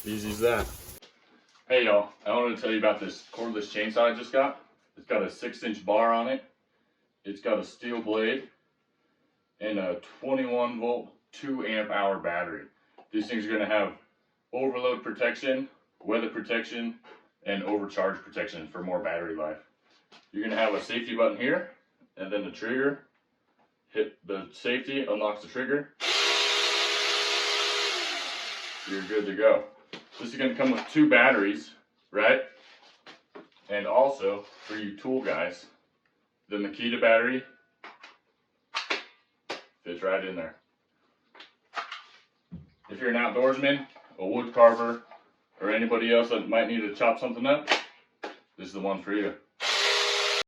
Easy as that. Hey y'all, I wanted to tell you about this cordless chainsaw I just got. It's got a 6-inch bar on it. It's got a steel blade and a 21 volt 2 amp hour battery. These things are going to have overload protection, weather protection, and overcharge protection for more battery life. You're going to have a safety button here, and then the trigger. Hit the safety, unlocks the trigger. You're good to go. This is going to come with 2 batteries, right? And also, for you tool guys, the Makita battery fits right in there. If you're an outdoorsman, a wood carver, or anybody else that might need to chop something up, this is the one for you.